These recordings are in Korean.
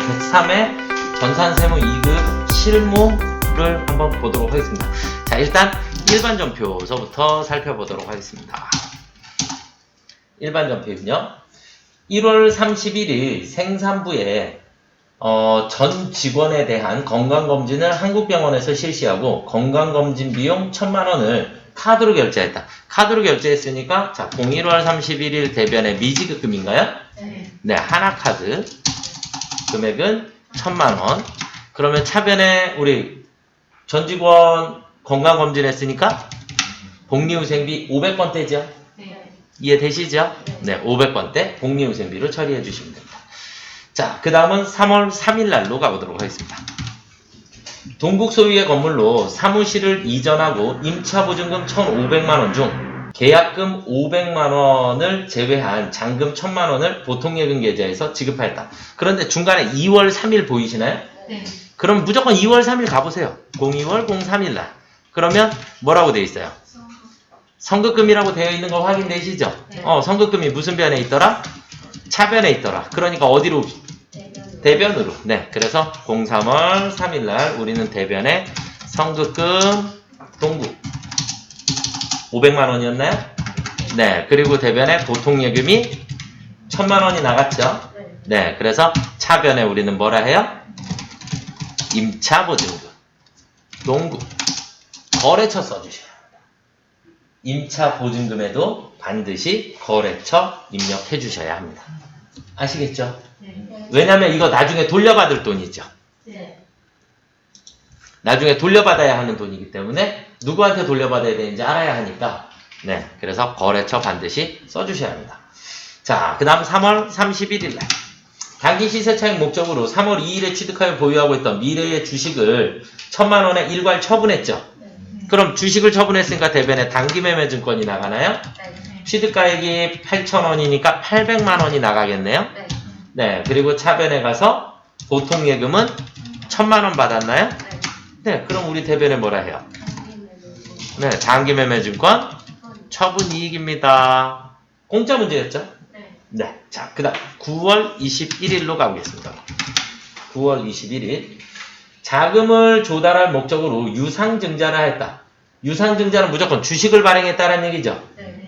103회 전산세무 2급 실무를 한번 보도록 하겠습니다. 자, 일단 일반 전표서부터 살펴보도록 하겠습니다. 일반 전표는요. 1월 31일 생산부에 전 직원에 대한 건강검진을 한국병원에서 실시하고 건강검진 비용 1,000만원을 카드로 결제했다. 카드로 결제했으니까 자 01월 31일 대변의 미지급금인가요? 네, 하나카드 금액은 1,000만원. 그러면 차변에 우리 전 직원 건강검진 했으니까 복리후생비 500번대죠? 이해되시죠? 네, 500번대 복리후생비로 처리해 주시면 됩니다. 자, 그 다음은 3월 3일 날로 가보도록 하겠습니다. 동국 소유의 건물로 사무실을 이전하고 임차보증금 1,500만원 중 계약금 500만원을 제외한 잔금 1,000만원을 보통예금 계좌에서 지급하였다. 그런데 중간에 2월 3일 보이시나요? 네. 그럼 무조건 2월 3일 가보세요. 02월 03일 날. 그러면 뭐라고 되어 있어요? 선급금이라고 되어 있는 거 확인되시죠? 네. 선급금이 무슨 변에 있더라? 차변에 있더라. 그러니까 어디로? 대변으로. 네. 그래서 03월 3일 날 우리는 대변에 선급금 동국 500만원이었나요? 네. 그리고 대변에 보통예금이 1,000만원이 나갔죠? 네. 그래서 차변에 우리는 뭐라 해요? 임차보증금 동국 거래처 써주셔야 합니다. 임차보증금에도 반드시 거래처 입력해 주셔야 합니다. 아시겠죠? 왜냐면 이거 나중에 돌려받을 돈이죠. 나중에 돌려받아야 하는 돈이기 때문에 누구한테 돌려받아야 되는지 알아야 하니까 네, 그래서 거래처 반드시 써주셔야 합니다. 자, 그 다음 3월 31일 날 단기 시세차익 목적으로 3월 2일에 취득하여 보유하고 있던 미래의 주식을 1,000만원에 일괄 처분했죠. 그럼 주식을 처분했으니까 대변에 단기매매증권이 나가나요? 취득가액이 8,000원이니까 800만원이 나가겠네요. 네, 그리고 차변에 가서 보통예금은 1,000만원 받았나요? 네, 그럼 우리 대변에 뭐라 해요? 네, 단기매매증권 처분이익입니다. 공짜 문제였죠? 네, 자, 그 다음 9월 21일로 가보겠습니다. 9월 21일 자금을 조달할 목적으로 유상증자를 했다. 유상증자는 무조건 주식을 발행했다는 얘기죠?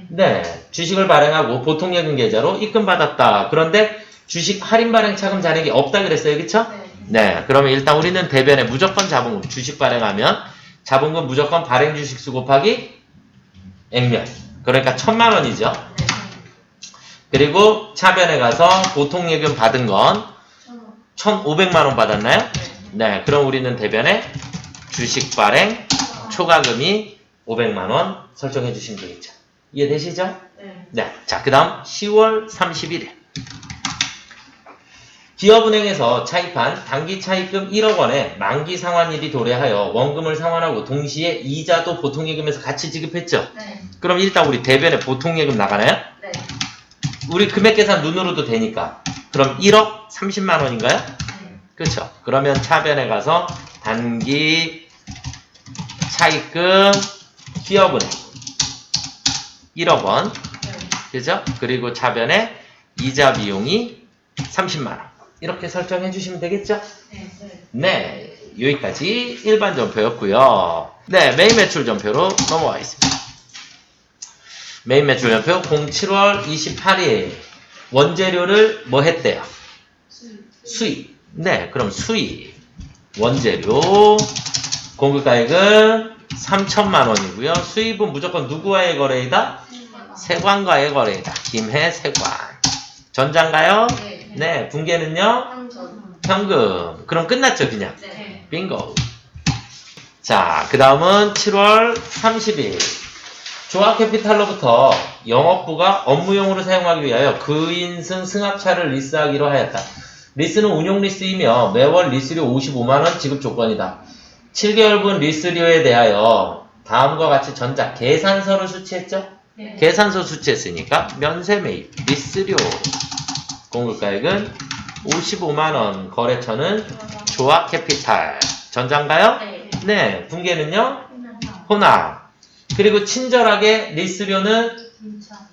네, 주식을 발행하고 보통예금 계좌로 입금받았다. 그런데 주식 할인 발행 차금 잔액이 없다 그랬어요, 그쵸? 네, 그러면 일단 우리는 대변에 무조건 자본금, 주식 발행하면 자본금 무조건 발행 주식수 곱하기 액면. 그러니까 1,000만원이죠. 그리고 차변에 가서 보통예금 받은 건 1,500만원 받았나요? 네, 그럼 우리는 대변에 주식 발행 초과금이 500만원 설정해 주시면 되겠죠. 이해되시죠? 네. 자, 그 다음 10월 31일. 기업은행에서 차입한 단기 차입금 1억 원에 만기 상환일이 도래하여 원금을 상환하고 동시에 이자도 보통예금에서 같이 지급했죠? 그럼 일단 우리 대변에 보통예금 나가나요? 우리 금액 계산 눈으로도 되니까. 그럼 1억 30만 원인가요? 그렇죠. 그러면 차변에 가서 단기 차입금 기업은행 1억 원. 그죠? 그리고 차변에 이자 비용이 30만 원. 이렇게 설정해 주시면 되겠죠? 네. 여기까지 일반 전표였고요. 네, 메인 매출 전표로 넘어가겠습니다. 메인 매출 전표 07월 28일 원재료를 뭐 했대요? 수입. 네, 그럼 수입 원재료 공급가액은 3,000만 원이고요. 수입은 무조건 누구와의 거래이다? 세관과의 거래이다. 김해 세관. 전자인가요? 네, 분계는요? 현금. 그럼 끝났죠, 그냥? 빙고. 자, 그 다음은 7월 30일. 조합캐피탈로부터 영업부가 업무용으로 사용하기 위하여 그인승 승합차를 리스하기로 하였다. 리스는 운용 리스이며 매월 리스료 55만원 지급 조건이다. 7개월분 리스료에 대하여 다음과 같이 전자 계산서를 수취했죠? 계산서 수취했으니까 면세 매입, 리스료, 공급가액은 55만원, 거래처는 조합캐피탈. 전자인가요? 네. 분계는요? 혼합. 그리고 친절하게 리스료는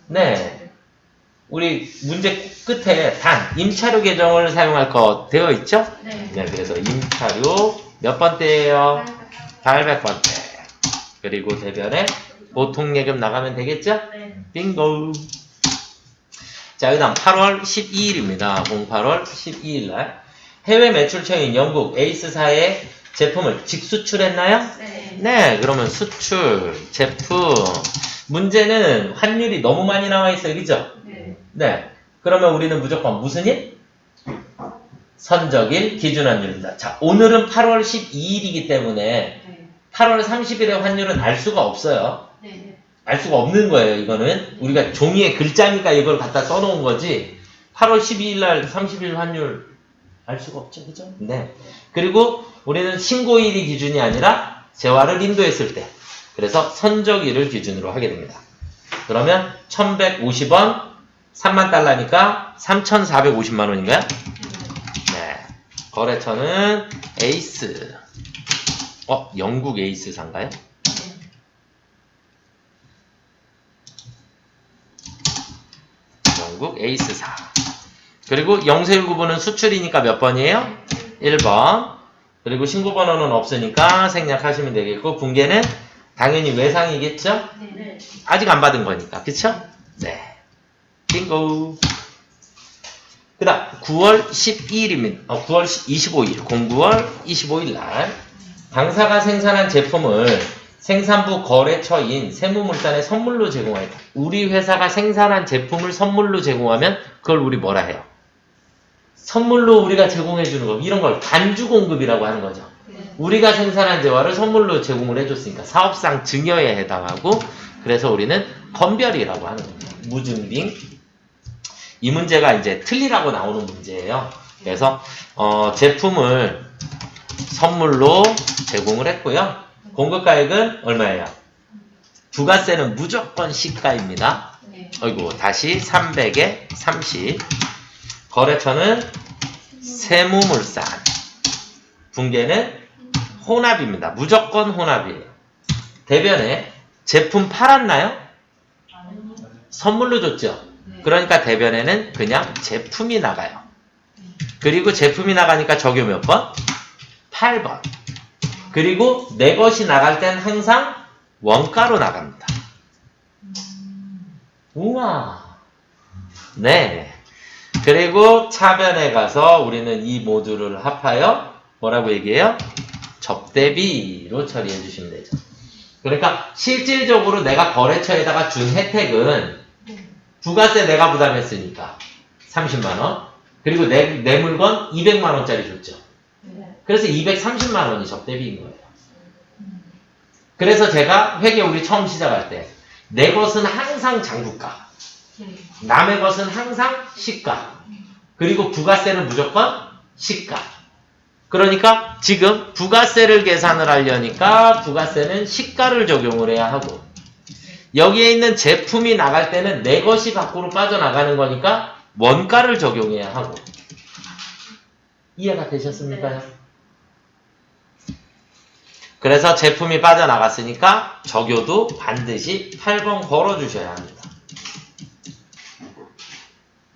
네, 우리 문제 끝에 단 임차료 계정을 사용할 거 되어 있죠? 네. 네, 그래서 임차료 몇 번대예요? 800번대. 그리고 대변에 보통예금 나가면 되겠죠? 네. 빙고. 자, 그 다음 8월 12일입니다. 08월 12일 날. 해외 매출처인 영국 에이스사의 제품을 직수출했나요? 네. 네, 그러면 수출, 제품. 문제는 환율이 너무 많이 나와 있어요. 그죠? 네. 네. 그러면 우리는 무조건 무슨 일? 선적일 기준환율입니다. 자, 오늘은 8월 12일이기 때문에 네. 8월 30일의 환율은 알 수가 없어요. 네. 알 수가 없는 거예요. 이거는 우리가 종이에 글자니까 이걸 갖다 써놓은 거지 8월 12일 날 30일 환율 알 수가 없죠. 그죠? 네. 그리고 우리는 신고일이 기준이 아니라 재화를 인도했을 때 그래서 선적일을 기준으로 하게 됩니다. 그러면 1150원 3만 달러니까 3450만 원인가요? 네. 거래처는 에이스. 영국 에이스사인가요? 영국 에이스사. 그리고 019부는 수출이니까 몇 번이에요? 1번. 그리고 신고번호는 없으니까 생략하시면 되겠고 분계는 당연히 외상이겠죠? 네. 아직 안 받은 거니까. 그쵸? 네. 빙고. 그 다음 9월 12일입니다. 9월 25일 09월 25일 날 당사가 생산한 제품을 생산부 거래처인 세무물산에 선물로 제공하였다. 우리 회사가 생산한 제품을 선물로 제공하면 그걸 우리 뭐라 해요? 선물로 우리가 제공해주는 거 이런 걸 간주공급이라고 하는 거죠. 우리가 생산한 재화를 선물로 제공을 해줬으니까 사업상 증여에 해당하고 그래서 우리는 건별이라고 하는 겁니다. 무증빙. 이 문제가 이제 틀리라고 나오는 문제예요. 그래서 제품을 선물로 제공을 했고요. 공급가액은 얼마예요? 부가세는 무조건 시가입니다. 네. 어이구 다시 300에 30. 거래처는 세무물산. 분계는 혼합입니다. 무조건 혼합이에요. 대변에 제품 팔았나요? 선물로 줬죠. 그러니까 대변에는 그냥 제품이 나가요. 그리고 제품이 나가니까 적요 몇 번? 8번. 그리고 내 것이 나갈 땐 항상 원가로 나갑니다. 우와. 네. 그리고 차변에 가서 우리는 이 모두를 합하여 뭐라고 얘기해요? 접대비로 처리해 주시면 되죠. 그러니까 실질적으로 내가 거래처에다가 준 혜택은 부가세 내가 부담했으니까 30만원. 그리고 내 물건 200만원짜리 줬죠. 그래서 230만원이 접대비인 거예요. 그래서 제가 회계 우리 처음 시작할 때 내 것은 항상 장부가, 남의 것은 항상 시가, 그리고 부가세는 무조건 시가. 그러니까 지금 부가세를 계산을 하려니까 부가세는 시가를 적용을 해야 하고 여기에 있는 제품이 나갈 때는 내 것이 밖으로 빠져나가는 거니까 원가를 적용해야 하고. 이해가 되셨습니까? 그래서 제품이 빠져나갔으니까 적요도 반드시 8번 걸어주셔야 합니다.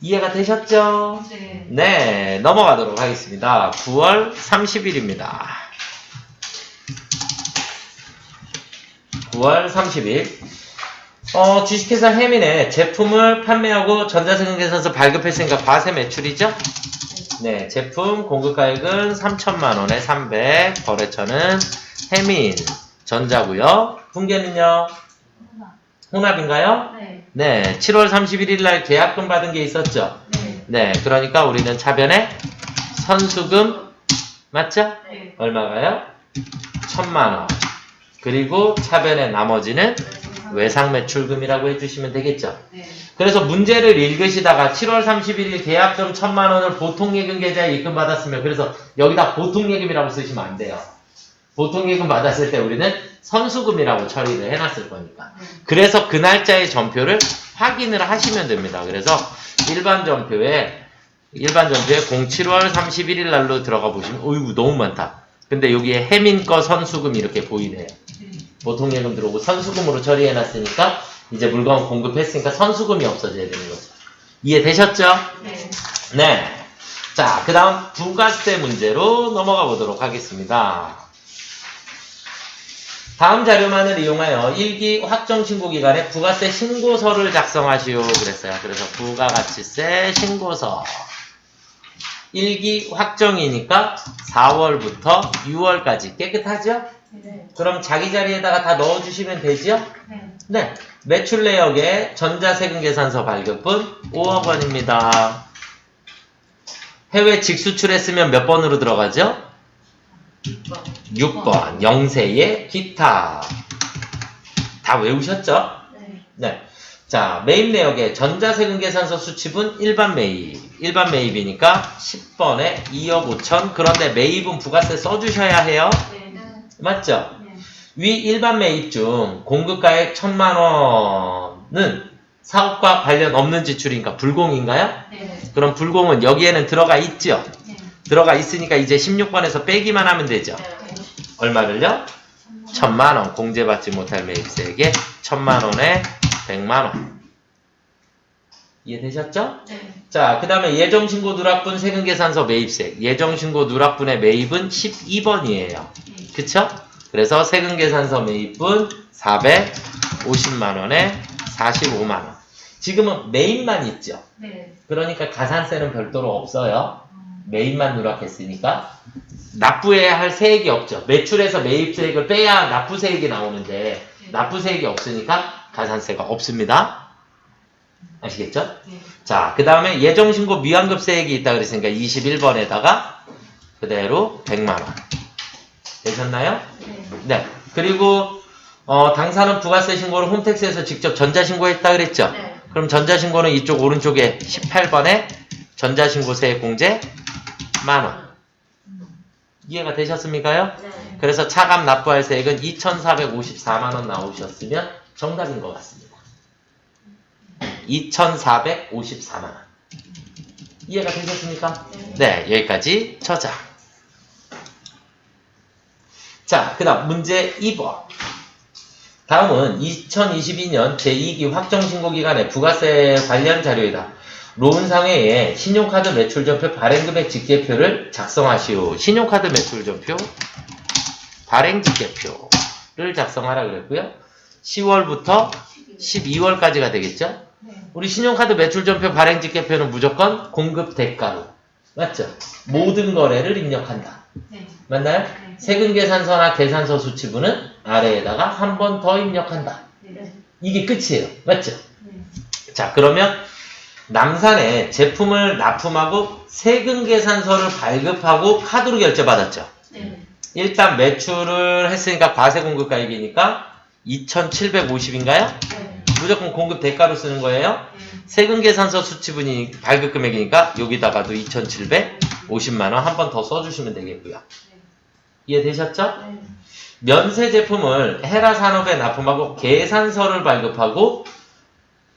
이해가 되셨죠? 네. 네, 넘어가도록 하겠습니다. 9월 30일입니다. 9월 30일. 주식회사 해민에 제품을 판매하고 전자세금계산서 발급했으니까 과세 매출이죠? 네, 제품 공급가액은 3천만원에 300, 거래처는 해민, 전자고요. 분계는요? 혼합인가요? 네. 네, 7월 31일 날 계약금 받은 게 있었죠? 네. 네, 그러니까 우리는 차변에 선수금 맞죠? 네. 얼마가요? 1,000만원. 그리고 차변의 나머지는 외상매출금이라고 해주시면 되겠죠? 네. 그래서 문제를 읽으시다가 7월 31일 계약금 1,000만원을 보통예금 계좌에 입금받았으면 그래서 여기다 보통예금이라고 쓰시면 안 돼요. 보통예금 받았을 때 우리는 선수금이라고 처리를 해놨을 거니까. 그래서 그 날짜의 전표를 확인을 하시면 됩니다. 그래서 일반 전표에 07월 31일 날로 들어가 보시면 어이구 너무 많다. 근데 여기에 해민 거 선수금 이렇게 보이네요. 보통예금 들어오고 선수금으로 처리해놨으니까 이제 물건 공급했으니까 선수금이 없어져야 되는 거죠. 이해되셨죠? 네. 네. 자, 그 다음 부가세 문제로 넘어가 보도록 하겠습니다. 다음 자료만을 이용하여 1기 확정신고기간에 부가세 신고서를 작성하시오 그랬어요. 그래서 부가가치세 신고서 1기 확정이니까 4월부터 6월까지 깨끗하죠? 네. 그럼 자기 자리에다가 다 넣어주시면 되죠? 네. 네. 매출 내역에 전자세금계산서 발급분 5억 원입니다. 해외 직수출했으면 몇 번으로 들어가죠? 6번. 영세의 기타. 다 외우셨죠? 네. 네. 자, 매입 내역에 전자세금계산서 수치분 일반 매입. 일반 매입이니까 10번에 2억 5천. 그런데 매입은 부가세 써주셔야 해요. 네. 맞죠? 네. 위 일반 매입 중 공급가액 1,000만 원은 사업과 관련 없는 지출인가 불공인가요? 네. 그럼 불공은 여기에는 들어가 있죠? 네. 들어가 있으니까 이제 16번에서 빼기만 하면 되죠? 얼마를요? 1,000만 원. 공제받지 못할 매입세액에 1,000만 원에 100만 원. 이해되셨죠? 네. 자, 그 다음에 예정신고 누락분 세금계산서 매입세액. 예정신고 누락분의 매입은 12번이에요. 그쵸? 그래서 세금계산서 매입분 450만 원에 45만 원. 지금은 매입만 있죠? 네. 그러니까 가산세는 별도로 없어요. 매입만 누락했으니까. 납부해야 할 세액이 없죠. 매출에서 매입세액을 빼야 납부세액이 나오는데 납부세액이 없으니까 가산세가 없습니다. 아시겠죠? 네. 자, 그 다음에 예정신고 미완급세액이 있다 그랬으니까 21번에다가 그대로 100만 원. 되셨나요? 네. 네. 그리고 당사는 부가세 신고를 홈택스에서 직접 전자신고했다 그랬죠? 네. 그럼 전자신고는 이쪽 오른쪽에 18번에 전자신고세액 공제 만원. 이해가 되셨습니까요? 네. 그래서 차감 납부할 세액은 2,454만원 나오셨으면 정답인 것 같습니다. 2,454만원. 이해가 되셨습니까? 네, 여기까지 저장. 자, 그 다음 문제 2번. 다음은 2022년 제2기 확정신고기간의 부가세 관련 자료이다. 로운상회에 신용카드 매출전표 발행금액 집계표를 작성하시오. 신용카드 매출전표 발행집계표를 작성하라 그랬고요. 10월부터 12월까지가 되겠죠? 네. 우리 신용카드 매출전표 발행집계표는 무조건 공급 대가로. 맞죠? 모든 거래를 입력한다. 네. 맞나요? 네. 세금계산서나 계산서 수치부는 아래에다가 한 번 더 입력한다. 네. 이게 끝이에요. 맞죠? 네. 자, 그러면 남산에 제품을 납품하고 세금계산서를 발급하고 카드로 결제받았죠. 네. 일단 매출을 했으니까 과세공급가액이니까 2,750인가요? 네. 무조건 공급 대가로 쓰는 거예요. 세금계산서 수치분이 발급금액이니까 여기다가도 2,750만원 한 번 더 써주시면 되겠고요. 이해되셨죠? 네. 면세 제품을 헤라산업에 납품하고 계산서를 발급하고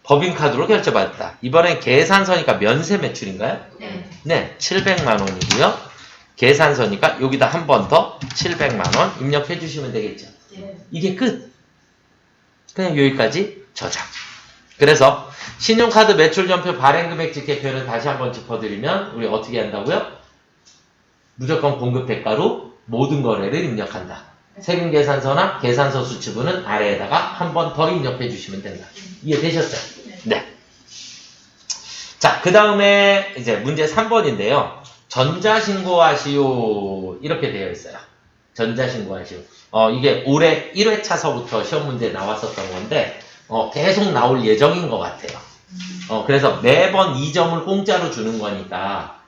법인카드로 결제받았다. 이번엔 계산서니까 면세 매출인가요? 네. 네, 700만 원이고요. 계산서니까 여기다 한 번 더 700만 원 입력해 주시면 되겠죠. 네. 이게 끝. 그냥 여기까지 저장. 그래서 신용카드 매출전표 발행금액 집계표를 다시 한번 짚어드리면 우리 어떻게 한다고요? 무조건 공급 대가로 모든 거래를 입력한다. 세금계산서나 계산서 수치부는 아래에다가 한 번 더 입력해 주시면 된다. 이해되셨죠? 네. 자, 그 다음에 이제 문제 3번인데요. 전자신고하시오. 이렇게 되어 있어요. 전자신고하시오. 이게 올해 1회차서부터 시험 문제 나왔었던 건데, 계속 나올 예정인 것 같아요. 그래서 매번 2점을 공짜로 주는 거니까,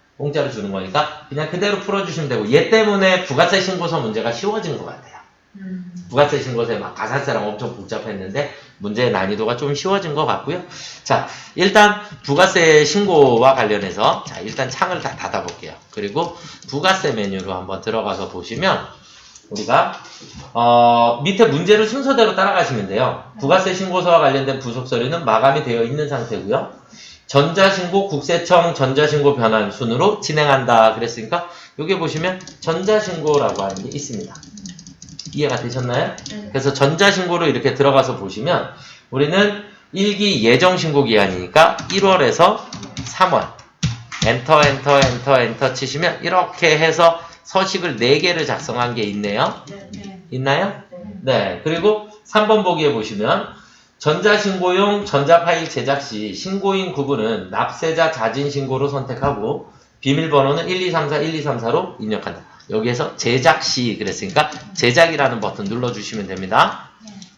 그냥 그대로 풀어주시면 되고, 얘 때문에 부가세 신고서 문제가 쉬워진 것 같아요. 부가세 신고서에 막 가산세랑 엄청 복잡했는데 문제의 난이도가 좀 쉬워진 것 같고요. 자, 일단 부가세 신고와 관련해서 자, 일단 창을 다 닫아볼게요. 그리고 부가세 메뉴로 한번 들어가서 보시면 우리가 밑에 문제를 순서대로 따라가시면 돼요. 부가세 신고서와 관련된 부속 서류는 마감이 되어 있는 상태고요. 전자신고 국세청 전자신고 변환 순으로 진행한다 그랬으니까 여기 보시면 전자신고라고 하는 게 있습니다. 이해가 되셨나요? 그래서 전자신고로 이렇게 들어가서 보시면 우리는 1기 예정신고기한이니까 1월에서 3월. 엔터 치시면 이렇게 해서 서식을 4개를 작성한 게 있네요. 있나요? 네. 그리고 3번 보기에 보시면 전자신고용 전자파일 제작 시 신고인 구분은 납세자 자진신고로 선택하고 비밀번호는 1234 입력한다. 여기에서 제작 시 그랬으니까 제작이라는 버튼 눌러주시면 됩니다.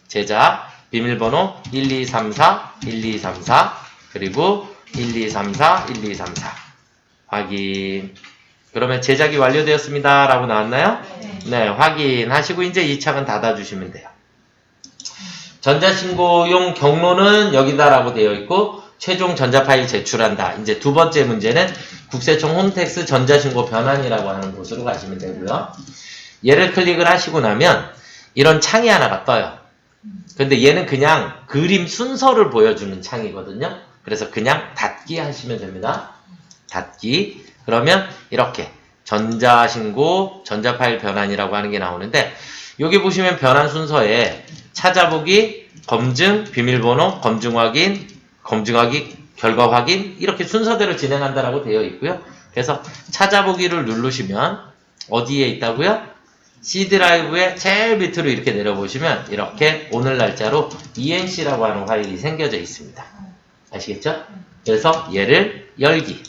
제작 비밀번호 1234 그리고 1234 확인. 그러면 제작이 완료되었습니다 라고 나왔나요? 네, 확인하시고 이제 이 창은 닫아주시면 돼요. 전자신고용 경로는 여기다라고 되어 있고 최종 전자파일 제출한다. 이제 두 번째 문제는 국세청 홈택스 전자신고 변환이라고 하는 곳으로 가시면 되고요. 얘를 클릭을 하시고 나면 이런 창이 하나가 떠요. 근데 얘는 그냥 그림 순서를 보여주는 창이거든요. 그래서 그냥 닫기 하시면 됩니다. 닫기. 그러면 이렇게 전자신고 전자파일 변환이라고 하는 게 나오는데 여기 보시면 변환 순서에 찾아보기, 검증, 비밀번호, 검증 확인, 결과 확인 이렇게 순서대로 진행한다라고 되어 있고요. 그래서 찾아보기를 누르시면 어디에 있다고요? C 드라이브의 제일 밑으로 이렇게 내려보시면 이렇게 오늘 날짜로 ENC라고 하는 파일이 생겨져 있습니다. 아시겠죠? 그래서 얘를 열기.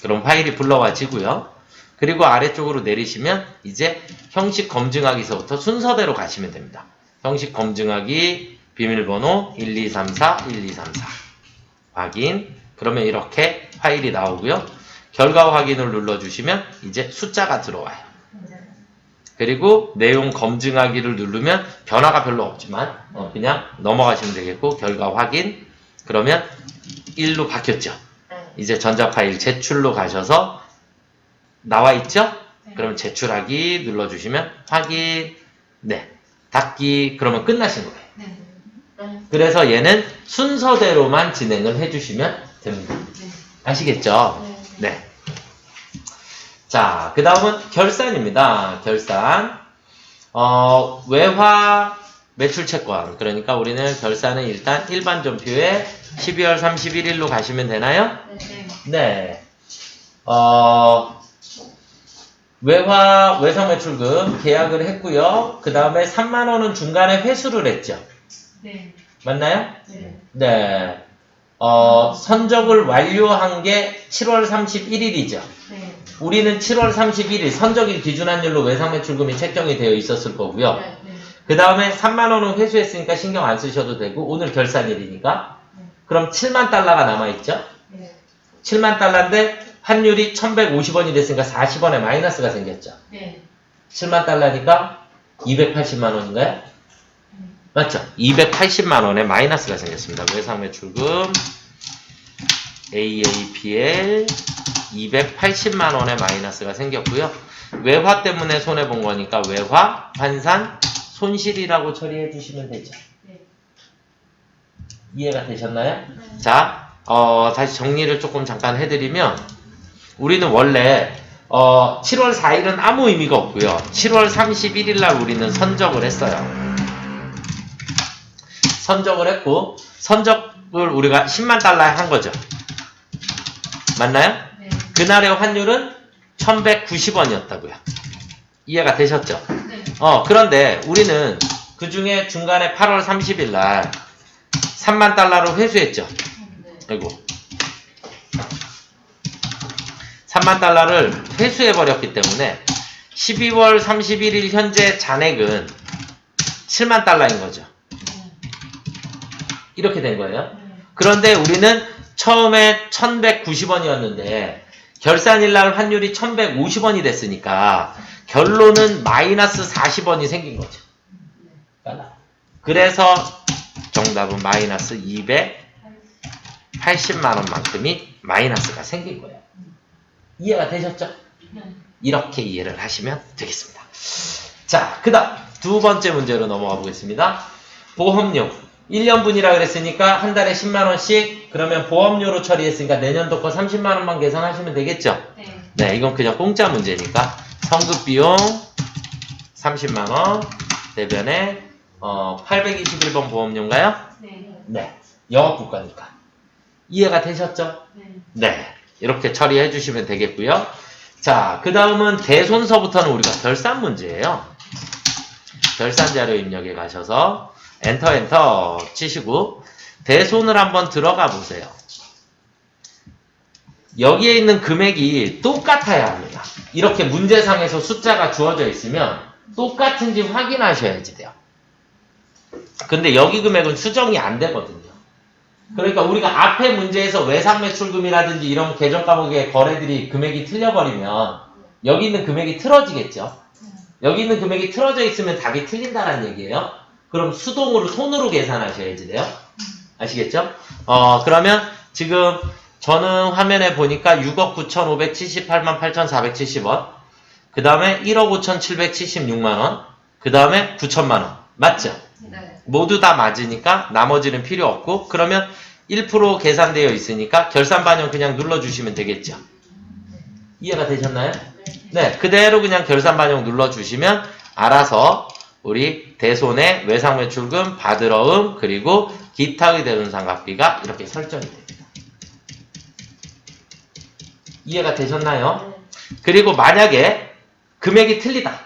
그럼 파일이 불러와지고요. 그리고 아래쪽으로 내리시면 이제 형식 검증하기서부터 순서대로 가시면 됩니다. 형식 검증하기 비밀번호 1234 확인. 그러면 이렇게 파일이 나오고요. 결과 확인을 눌러주시면 이제 숫자가 들어와요. 그리고 내용 검증하기를 누르면 변화가 별로 없지만 그냥 넘어가시면 되겠고 결과 확인. 그러면 1로 바뀌었죠. 이제 전자파일 제출로 가셔서 나와 있죠? 그러면 제출하기 눌러주시면 확인. 네. 닫기. 그러면 끝나신 거예요. 그래서 얘는 순서대로만 진행을 해주시면 됩니다. 아시겠죠? 네. 자, 그 다음은 결산입니다. 결산. 외화 매출 채권. 그러니까 우리는 결산은 일단 일반전표에 12월 31일로 가시면 되나요? 네. 외상 매출금 계약을 했고요. 그 다음에 3만원은 중간에 회수를 했죠. 네. 맞나요? 네. 네. 선적을 완료한 게 7월 31일이죠. 네. 우리는 7월 31일 선적일 기준환율로 외상 매출금이 책정이 되어 있었을 거고요. 네. 그 다음에 3만원은 회수했으니까 신경 안 쓰셔도 되고 오늘 결산일이니까 그럼 7만 달러가 남아있죠? 네. 7만 달러인데 환율이 1150원이 됐으니까 40원의 마이너스가 생겼죠. 네. 7만 달러니까 280만 원인가요? 맞죠? 280만 원의 마이너스가 생겼습니다. 외상 매출금 AAPL 280만 원의 마이너스가 생겼고요. 외화 때문에 손해본 거니까 외화, 환산, 손실이라고 처리해 주시면 되죠. 네. 이해가 되셨나요? 자, 다시 정리를 조금 잠깐 해드리면 우리는 원래 7월 4일은 아무 의미가 없고요. 7월 31일 날 우리는 선적을 했어요. 선적을 했고 선적을 우리가 10만 달러에 한 거죠. 맞나요? 네. 그날의 환율은 1190원이었다고요. 이해가 되셨죠? 네. 그런데 우리는 그 중에 중간에 8월 30일 날 3만 달러를 회수했죠. 아이고. 3만 달러를 회수해버렸기 때문에 12월 31일 현재 잔액은 7만 달러인 거죠. 이렇게 된 거예요. 그런데 우리는 처음에 1190원이었는데 결산일날 환율이 1150원이 됐으니까 결론은 마이너스 40원이 생긴 거죠. 그래서 정답은 마이너스 280만원만큼이 마이너스가 생긴 거예요. 이해가 되셨죠? 이렇게 이해를 하시면 되겠습니다. 자, 그 다음 두 번째 문제로 넘어가 보겠습니다. 보험료 1년분이라 그랬으니까 한 달에 10만원씩 그러면 보험료로 처리했으니까 내년도 거 30만원만 계산하시면 되겠죠? 네. 네, 이건 그냥 공짜 문제니까 성급비용 30만원 대변에 821번 보험료인가요? 네. 네. 영업국가니까. 이해가 되셨죠? 네. 네. 이렇게 처리해 주시면 되겠고요. 자, 그 다음은 대손서부터는 우리가 결산 문제예요. 결산 자료 입력에 가셔서 엔터 치시고 대손을 한번 들어가 보세요. 여기에 있는 금액이 똑같아야 합니다. 이렇게 문제상에서 숫자가 주어져 있으면 똑같은지 확인하셔야지 돼요. 근데 여기 금액은 수정이 안 되거든요. 그러니까 우리가 앞에 문제에서 외상매출금이라든지 이런 계정 과목의 거래들이 금액이 틀려버리면 여기 있는 금액이 틀어지겠죠. 여기 있는 금액이 틀어져 있으면 답이 틀린다는 얘기예요. 그럼 수동으로 손으로 계산하셔야지 돼요. 아시겠죠? 그러면 지금 저는 화면에 보니까 6억 9,578만 8,470원, 그 다음에 1억 5,776만원, 그 다음에 9천만원. 맞죠? 네. 모두 다 맞으니까 나머지는 필요 없고, 그러면 1% 계산되어 있으니까 결산 반영 그냥 눌러주시면 되겠죠. 이해가 되셨나요? 네, 그대로 그냥 결산 반영 눌러주시면 알아서 우리 대손의 외상매출금, 받으러음, 그리고 기타의 대손상각비가 이렇게 설정이 됩니다. 이해가 되셨나요? 그리고 만약에 금액이 틀리다.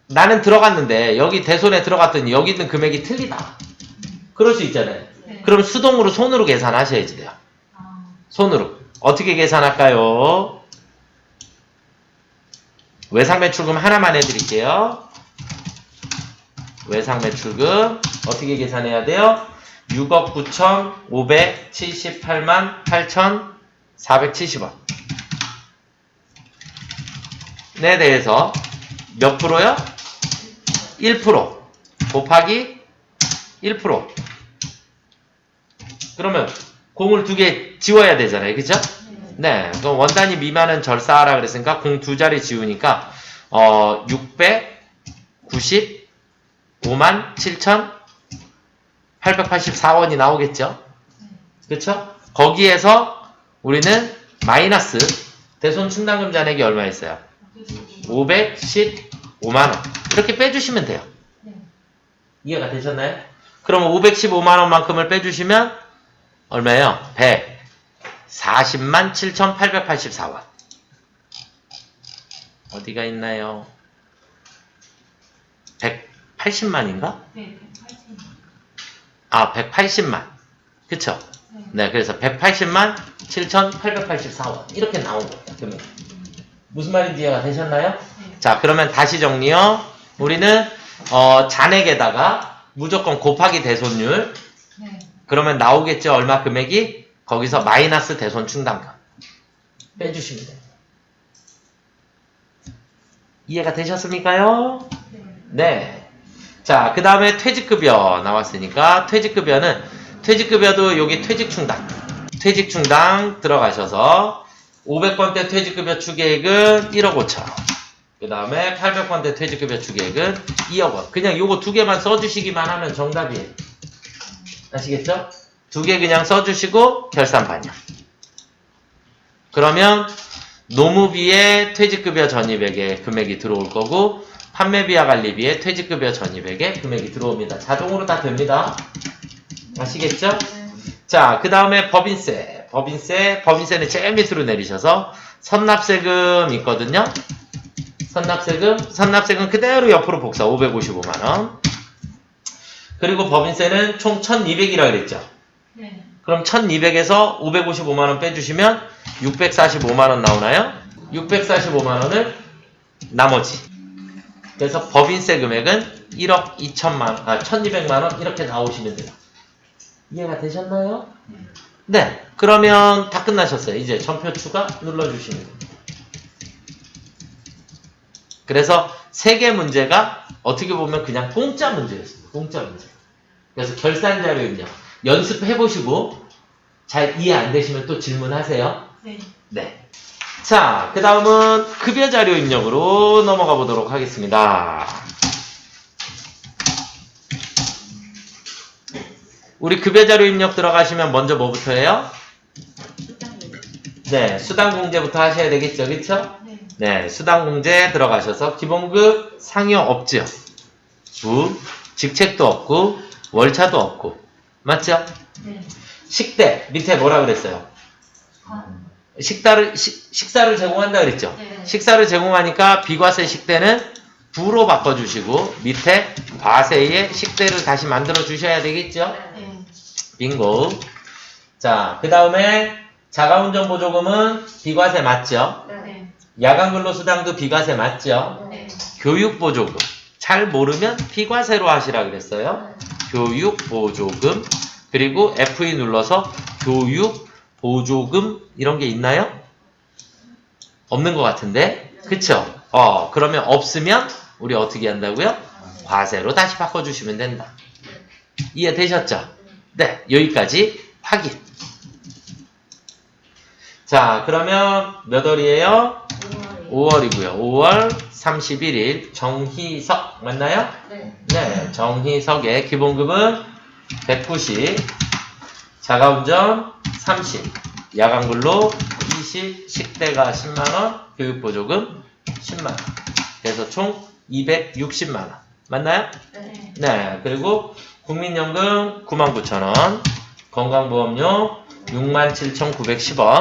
나는 들어갔는데 여기 대손에 들어갔더니 여기 있는 금액이 틀리다. 그럴 수 있잖아요. 네. 그럼 수동으로 손으로 계산하셔야지 돼요. 손으로. 어떻게 계산할까요? 외상매출금 하나만 해드릴게요. 외상매출금 어떻게 계산해야 돼요? 6억 9,578만 8,470원. 에 대해서 몇 프로요? 1% 곱하기 1%. 그러면 공을 2개 지워야 되잖아요. 그죠? 네. 그럼 원단위 미만은 절사하라 그랬으니까 공 2자리 지우니까 695만 7,884원이 나오겠죠? 그쵸? 거기에서 우리는 마이너스 대손 충당금 잔액이 얼마 있어요? 515만원. 이렇게 빼주시면 돼요. 이해가 되셨나요? 그러면 515만원만큼을 빼주시면 얼마예요? 140만 7,884원. 어디가 있나요? 180만인가? 네, 180만. 아, 180만. 그쵸? 네, 그래서 180만 7,884원. 이렇게 나온 거예요. 그러면 무슨 말인지 이해가 되셨나요? 네. 자, 그러면 다시 정리요. 우리는 잔액에다가 무조건 곱하기 대손율. 네. 그러면 나오겠죠? 얼마 금액이? 거기서 마이너스 대손 충당금. 빼주시면 돼요. 이해가 되셨습니까요? 네. 자, 그 다음에 퇴직급여 나왔으니까 퇴직급여도 여기 퇴직충당. 퇴직충당 들어가셔서 500번대 퇴직급여 추계액은 1억 5천원. 그 다음에 800번대 퇴직급여 추계액은 2억 원. 그냥 요거 2개만 써주시기만 하면 정답이에요. 아시겠죠? 2개 그냥 써주시고 결산 반영. 그러면 노무비에 퇴직급여 전입액의 금액이 들어올 거고 판매비와 관리비에 퇴직급여 전입액의 금액이 들어옵니다. 자동으로 다 됩니다. 아시겠죠? 자, 그 다음에 법인세는 제일 밑으로 내리셔서 선납세금 있거든요. 선납세금 그대로 옆으로 복사 555만원. 그리고 법인세는 총 1200이라 그랬죠. 네. 그럼 1200에서 555만원 빼주시면 645만원 나오나요? 645만원을 나머지. 그래서 법인세 금액은 1억 1200만원 이렇게 나오시면 돼요. 이해가 되셨나요? 네. 그러면 다 끝나셨어요. 이제 전표 추가 눌러주시면 됩니다. 그래서 3개 문제가 어떻게 보면 그냥 공짜 문제였습니다. 공짜 문제. 그래서 결산자료 입력 연습해보시고 잘 이해 안 되시면 또 질문하세요. 네. 네. 자, 그 다음은 급여자료 입력으로 넘어가 보도록 하겠습니다. 우리 급여자료 입력 들어가시면 먼저 뭐부터 해요? 네, 수당공제부터 하셔야 되겠죠, 그쵸? 네. 네, 수당공제 들어가셔서 기본급 상여 없죠. 직책도 없고 월차도 없고 맞죠? 네. 식대 밑에 뭐라 그랬어요? 식사를 제공한다 그랬죠? 네. 식사를 제공하니까 비과세 식대는 부로 바꿔주시고 밑에 과세의 식대를 다시 만들어 주셔야 되겠죠? 네. 빙고. 자, 그 다음에 자가운전보조금은 비과세 맞죠? 네. 야간근로수당도 비과세 맞죠? 네. 교육보조금 잘 모르면 비과세로 하시라 그랬어요. 교육보조금 그리고 F2 눌러서 교육보조금 이런 게 있나요? 없는 것 같은데 그쵸? 그러면 없으면 우리 어떻게 한다고요? 과세로 다시 바꿔주시면 된다. 이해되셨죠? 네, 여기까지 확인. 자, 그러면 몇 월이에요? 5월이고요. 5월 31일 정희석 맞나요? 네. 네, 정희석의 기본급은 190, 자가운전 30, 야간근로 20, 식대가 10만원, 교육보조금 10만원. 그래서 총 260만원. 맞나요? 네. 네, 그리고 국민연금 99,000원, 건강보험료 67,910원,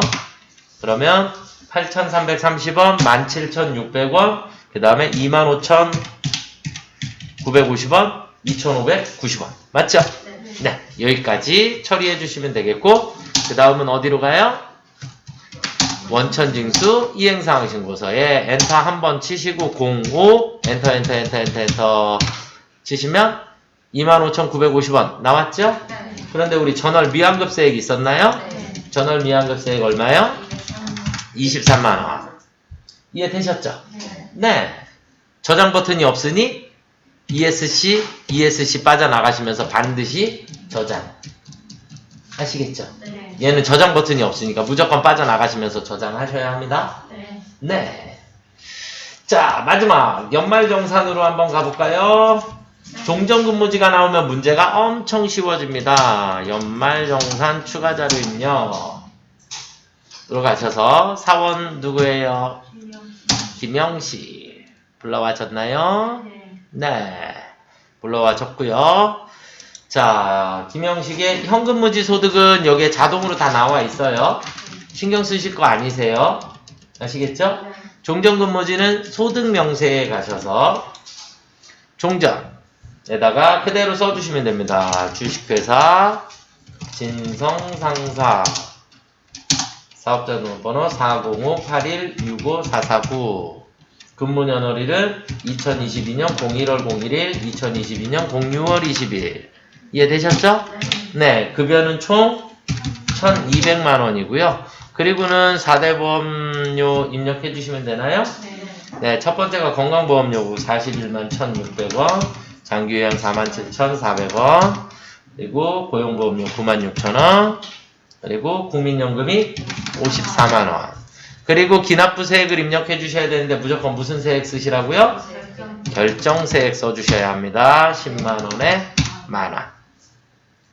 그러면 8,330원, 17,600원, 그 다음에 25,950원, 2,590원. 맞죠? 네, 여기까지 처리해 주시면 되겠고, 그 다음은 어디로 가요? 원천징수 이행사항신고서에 엔터 한번 치시고 05 엔터 치시면 25,950원 나왔죠? 네. 그런데 우리 전월 미환급세액 있었나요? 네. 전월 미환급세액 얼마요? 23만원. 이해되셨죠? 네. 네. 저장 버튼이 없으니 ESC 빠져나가시면서 반드시 저장. 아시겠죠? 네. 얘는 저장 버튼이 없으니까 무조건 빠져나가시면서 저장하셔야 합니다. 네. 네. 자, 마지막 연말정산으로 한번 가볼까요? 종전근무지가 나오면 문제가 엄청 쉬워집니다. 연말정산 추가자료 입력. 들어가셔서 사원 누구예요? 김영씨. 불러와셨나요? 네. 불러와셨고요. 자, 김영식의 현금무지 소득은 여기에 자동으로 다 나와 있어요. 신경 쓰실 거 아니세요? 아시겠죠? 종전근무지는 소득명세에 가셔서 종전에다가 그대로 써주시면 됩니다. 주식회사, 진성상사, 사업자 등록번호 405-8165-449, 근무년월일은 2022년 01월 01일, 2022년 06월 20일. 이해되셨죠? 네, 급여는 총 1,200만원이고요. 그리고는 4대 보험료 입력해 주시면 되나요? 네, 첫 번째가 건강보험료고 41만 1,600원, 장기요양 47,400원, 그리고 고용보험료 96,000원, 그리고 국민연금이 54만원. 그리고 기납부세액을 입력해 주셔야 되는데 무조건 무슨 세액 쓰시라고요? 결정세액 써주셔야 합니다. 10만원에 만원.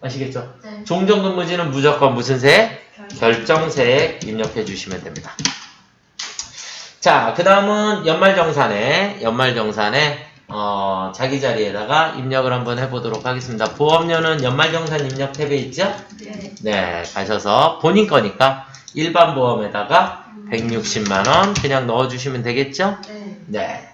아시겠죠? 네. 종전근무지는 무조건 무슨 세액? 결정세액 입력해 주시면 됩니다. 자, 그 다음은 연말정산에 자기 자리에다가 입력을 한번 해보도록 하겠습니다. 보험료는 연말정산 입력 탭에 있죠? 네. 네, 가셔서 본인 거니까 일반 보험에다가 160만원 그냥 넣어주시면 되겠죠? 네. 네.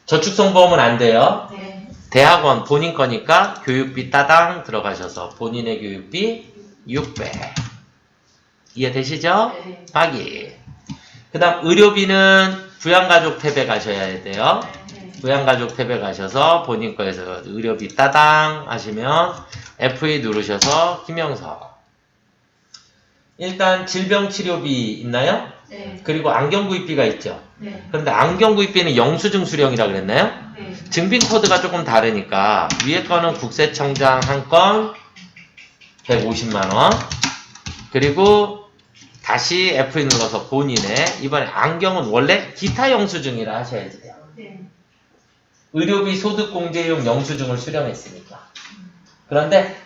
저축성보험은 안 돼요. 네. 대학원 본인 거니까 교육비 따당 들어가셔서 본인의 교육비 600. 이해되시죠? 네. 확인. 그 다음 의료비는 부양가족 탭에 가셔야 돼요. 네. 부양가족 탭에 가셔서 본인 거에서 의료비 따당 하시면 F2 누르셔서 김영석. 일단 질병치료비 있나요? 네. 그리고 안경구입비가 있죠. 네. 그런데 안경구입비는 영수증 수령이라 그랬나요? 네. 증빙코드가 조금 다르니까 위에 거는 국세청장 한 건 150만원, 그리고 다시 F2 눌러서 본인의 이번에 안경은 원래 기타 영수증이라 하셔야 돼요. 네. 의료비 소득공제용 영수증을 수령했으니까. 그런데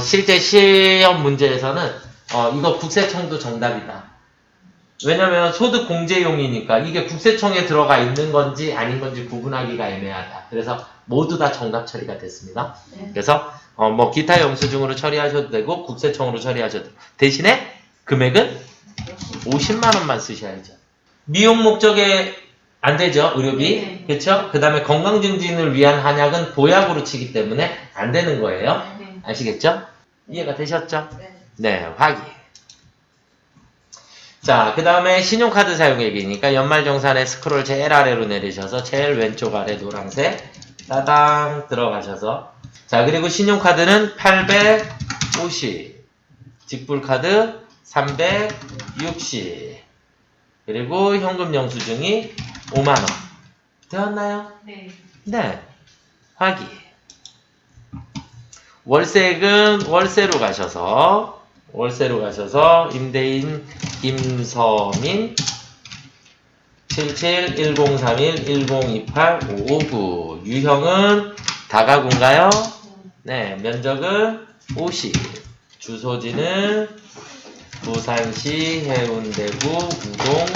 실제 시험 문제에서는 이거 국세청도 정답이다. 왜냐면 소득공제용이니까 이게 국세청에 들어가 있는 건지 아닌 건지 구분하기가 애매하다. 그래서 모두 다 정답 처리가 됐습니다. 네. 그래서 뭐 기타 영수증으로 처리하셔도 되고 국세청으로 처리하셔도 되고 대신에 금액은 50만 원만 쓰셔야죠. 미용 목적에 안 되죠, 의료비. 네. 그렇죠? 그 다음에 건강증진을 위한 한약은 보약으로 치기 때문에 안 되는 거예요. 네. 아시겠죠? 이해가 되셨죠? 네. 네, 확인. 자, 그 다음에 신용카드 사용액이니까 연말정산에 스크롤 제일 아래로 내리셔서 제일 왼쪽 아래 노란색 따당 들어가셔서 자, 그리고 신용카드는 850, 직불카드 360, 그리고 현금 영수증이 5만원. 되었나요? 네. 네. 확인. 월세액은 월세로 가셔서 임대인 김서민 7710311028 유형은 다가구인가요? 네. 면적은 50. 주소지는 부산시 해운대구 우동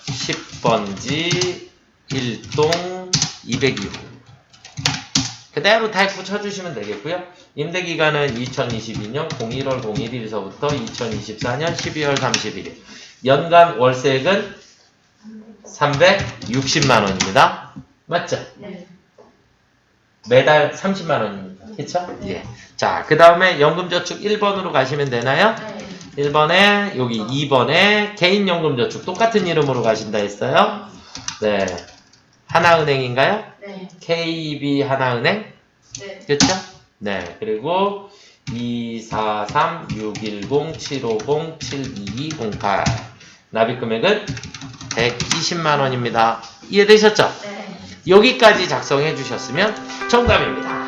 10번지 1동 202호. 그대로 타입 쳐주시면 되겠고요. 임대기간은 2022년 01월 01일서부터 2024년 12월 31일. 연간 월세액은 360만원입니다. 맞죠? 네. 매달 30만원입니다. 그쵸? 예. 자, 그 다음에 연금저축 1번으로 가시면 되나요? 네. 1번에 여기 2번에 개인연금저축 똑같은 이름으로 가신다 했어요. 네. 하나은행인가요? 네. KB 하나은행? 네. 그렇죠? 네. 그리고 243-610-750-72208 납입금액은 120만원입니다. 이해되셨죠? 네. 여기까지 작성해 주셨으면 정답입니다.